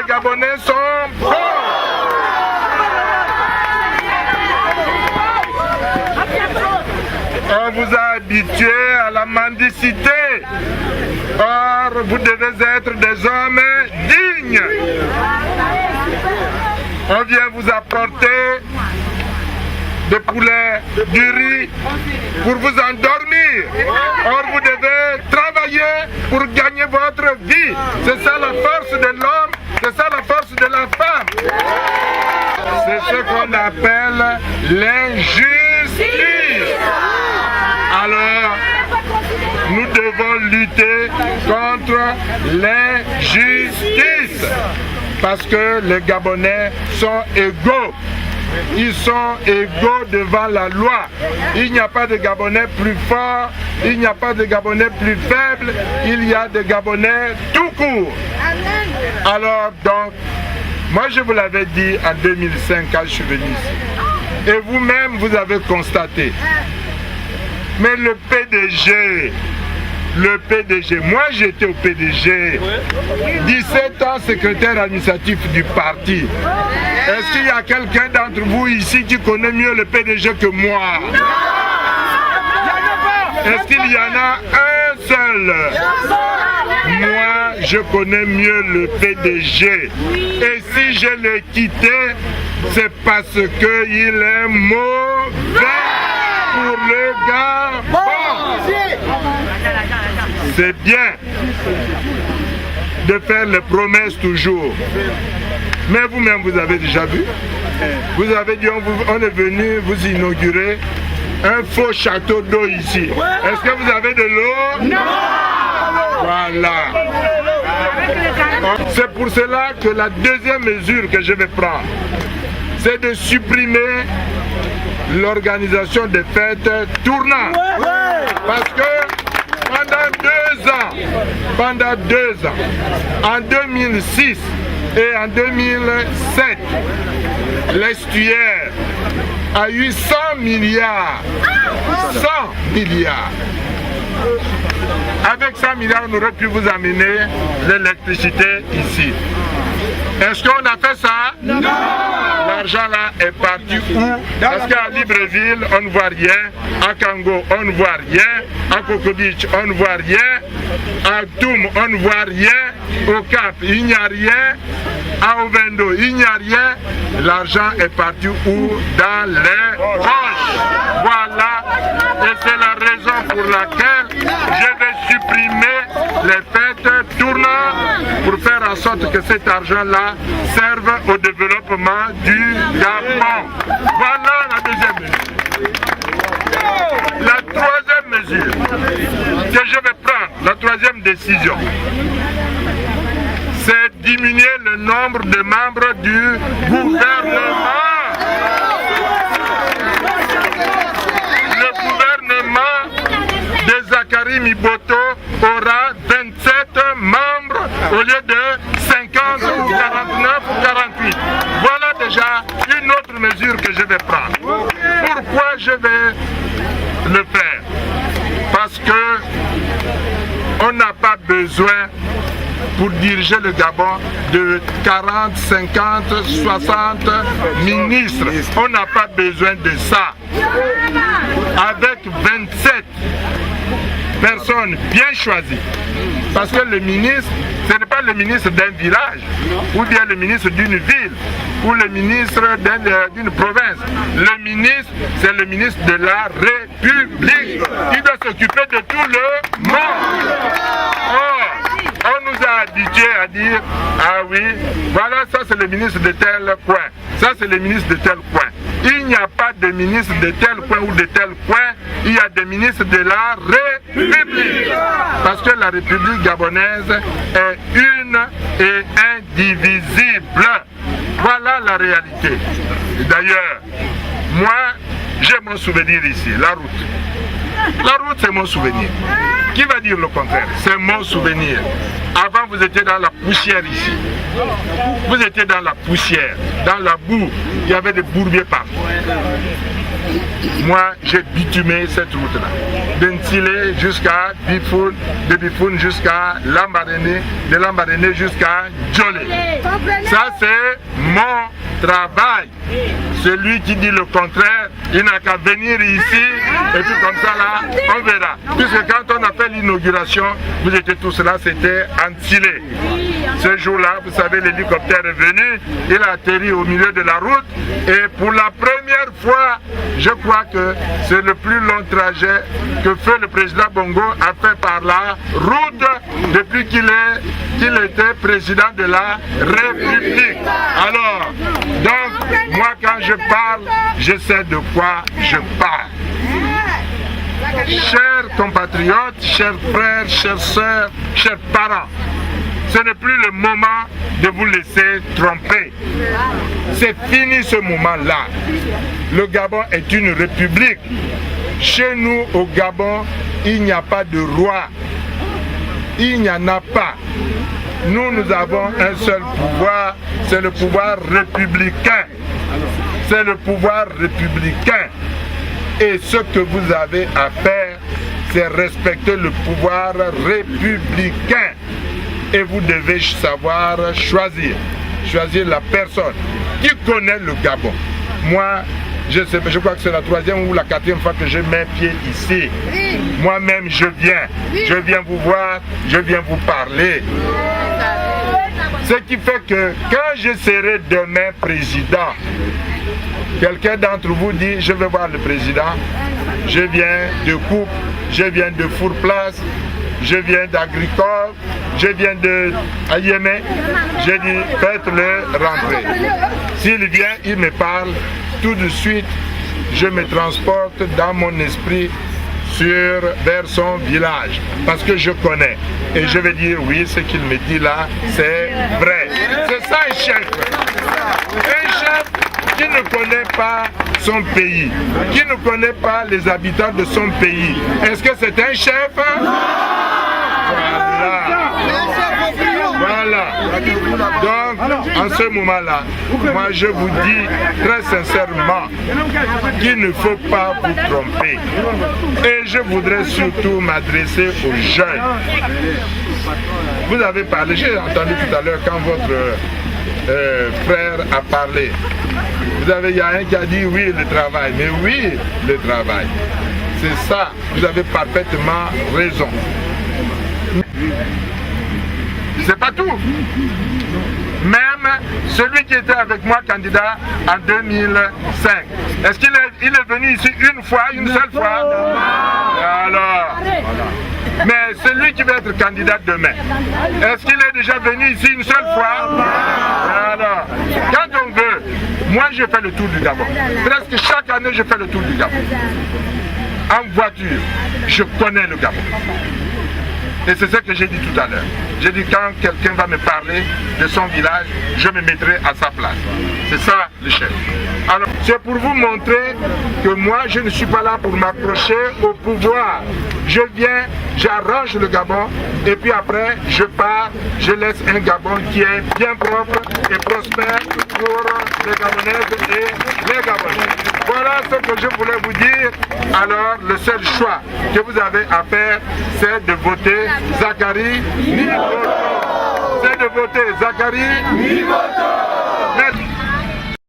Gabonais sont pauvres. On vous a habitué à la mendicité. Or, vous devez être des hommes dignes. On vient vous apporter des poulets, du riz pour vous endormir. Or, vous devez travailler pour gagner votre vie. C'est ça la force de l'homme, c'est ça la force de la femme. C'est ce qu'on appelle l'injustice. Alors, nous devons lutter contre l'injustice. Parce que les Gabonais sont égaux. Ils sont égaux devant la loi. Il n'y a pas de Gabonais plus forts, il n'y a pas de Gabonais plus faibles, il y a des Gabonais tout court. Alors donc, moi je vous l'avais dit en 2005 quand je suis venu ici. Et vous-même vous avez constaté. Mais le PDG, moi j'étais au PDG, 17 ans secrétaire administratif du parti. Est-ce qu'il y a quelqu'un d'entre vous ici qui connaît mieux le PDG que moi? Est-ce qu'il y en a un seul? Moi, je connais mieux le PDG. Et si je l'ai quitté, c'est parce qu'il est mauvais pour le Gabon. C'est bien de faire les promesses toujours. Mais vous-même, vous avez déjà vu. Vous avez dit, on est venu vous inaugurer un faux château d'eau ici. Est-ce que vous avez de l'eau? Non! Voilà. C'est pour cela que la deuxième mesure que je vais prendre, c'est de supprimer l'organisation des fêtes tournantes. Parce que pendant deux ans, en 2006 et en 2007, l'estuaire a eu 100 milliards. 100 milliards. Avec 100 milliards, on aurait pu vous amener l'électricité ici. Est-ce qu'on a fait ça? Non! L'argent là est parti où? Parce qu'à Libreville, on ne voit rien. À Kango, on ne voit rien. À Kokodich, on ne voit rien. À Toum, on ne voit rien. Au Cap, il n'y a rien. À Ovendo, il n'y a rien. L'argent est parti où? Dans les poches. Voilà. Et c'est la raison pour laquelle je vais supprimer les fêtes tournantes pour faire en sorte que cet argent-là serve au développement du Gabon. Voilà la deuxième mesure. La troisième mesure que je vais prendre, la troisième décision, c'est diminuer le nombre de membres du gouvernement. Le gouvernement de Zakari Miboto aura 27 membres au lieu de 50 ou 49 ou 48. Voilà déjà une autre mesure que je vais prendre. Pourquoi je vais le faire? Parce que on n'a pas besoin pour diriger le Gabon de 40, 50, 60 ministres. On n'a pas besoin de ça. Avec 27 personnes bien choisies. Parce que le ministre, ce n'est pas le ministre d'un village, ou bien le ministre d'une ville, ou le ministre d'une province. Le ministre, c'est le ministre de la République. Il doit s'occuper de tout le monde. On nous a habitués à dire, ah oui, voilà, ça c'est le ministre de tel coin, ça c'est le ministre de tel coin. Il n'y a pas de ministre de tel coin ou de tel coin, il y a des ministres de la République. Parce que la République gabonaise est une et indivisible. Voilà la réalité. D'ailleurs, moi, j'ai mon souvenir ici, la route. La route, c'est mon souvenir. Qui va dire le contraire? C'est mon souvenir. Avant, vous étiez dans la poussière ici. Vous étiez dans la poussière, dans la boue. Il y avait des bourbiers partout. Moi, j'ai bitumé cette route-là. De Ntilé jusqu'à Bifoun, de Bifoun jusqu'à Lambaréné, de Lambaréné jusqu'à Djolé. Ça, c'est mon travail. Celui qui dit le contraire, il n'a qu'à venir ici et puis comme ça là, on verra. Puisque quand on a fait l'inauguration, vous étiez tous là, c'était à Ntilé. Ce jour-là, vous savez, l'hélicoptère est venu, il a atterri au milieu de la route et pour la première fois, je crois que c'est le plus long trajet que fait le président Bongo a fait par la route depuis qu'il était président de la République. Alors, donc, moi quand je parle, je sais de quoi je parle. Chers compatriotes, chers frères, chères sœurs, chers parents, ce n'est plus le moment de vous laisser tromper. C'est fini ce moment-là. Le Gabon est une république. Chez nous, au Gabon, il n'y a pas de roi. Il n'y en a pas. Nous avons un seul pouvoir, c'est le pouvoir républicain. C'est le pouvoir républicain. Et ce que vous avez à faire, c'est respecter le pouvoir républicain. Et vous devez savoir choisir la personne qui connaît le Gabon. Moi, je crois que c'est la 3e ou la 4e fois que je mets pied ici. Moi-même, je viens vous voir, je viens vous parler. Ce qui fait que quand je serai demain président, quelqu'un d'entre vous dit, je vais voir le président, je viens de Coupe, je viens de Fourplace, je viens d'Agricole, je viens de Ayémé, j'ai dit, faites-le rentrer. S'il vient, il me parle, tout de suite, je me transporte dans mon esprit vers son village, parce que je connais. Et je vais dire, oui, ce qu'il me dit là, c'est vrai. C'est ça un chef. Un chef qui ne connaît pas son pays, qui ne connaît pas les habitants de son pays. Est-ce que c'est un chef? Voilà. Donc, en ce moment-là, moi je vous dis très sincèrement qu'il ne faut pas vous tromper. Et je voudrais surtout m'adresser aux jeunes. Vous avez parlé, j'ai entendu tout à l'heure quand votre frère a parlé. Il y a un qui a dit oui, le travail. Mais oui, le travail. C'est ça, vous avez parfaitement raison. C'est pas tout. Même celui qui était avec moi candidat en 2005, est-ce qu'il est venu ici une fois, une seule fois? Alors, mais celui qui va être candidat demain, est-ce qu'il est déjà venu ici une seule fois? Alors, quand on veut, moi je fais le tour du Gabon. Presque chaque année je fais le tour du Gabon. En voiture, je connais le Gabon. Et c'est ce que j'ai dit tout à l'heure. J'ai dit quand quelqu'un va me parler de son village, je me mettrai à sa place. C'est ça le chef. Alors, c'est pour vous montrer que moi, je ne suis pas là pour m'accrocher au pouvoir. Je viens, j'arrange le Gabon, et puis après, je pars, je laisse un Gabon qui est bien propre et prospère pour les Gabonaises et les Gabonais. Voilà ce que je voulais vous dire. Alors, le seul choix que vous avez à faire, c'est de voter Zakari Mivoto. C'est de voter Zakari Mivoto. Merci.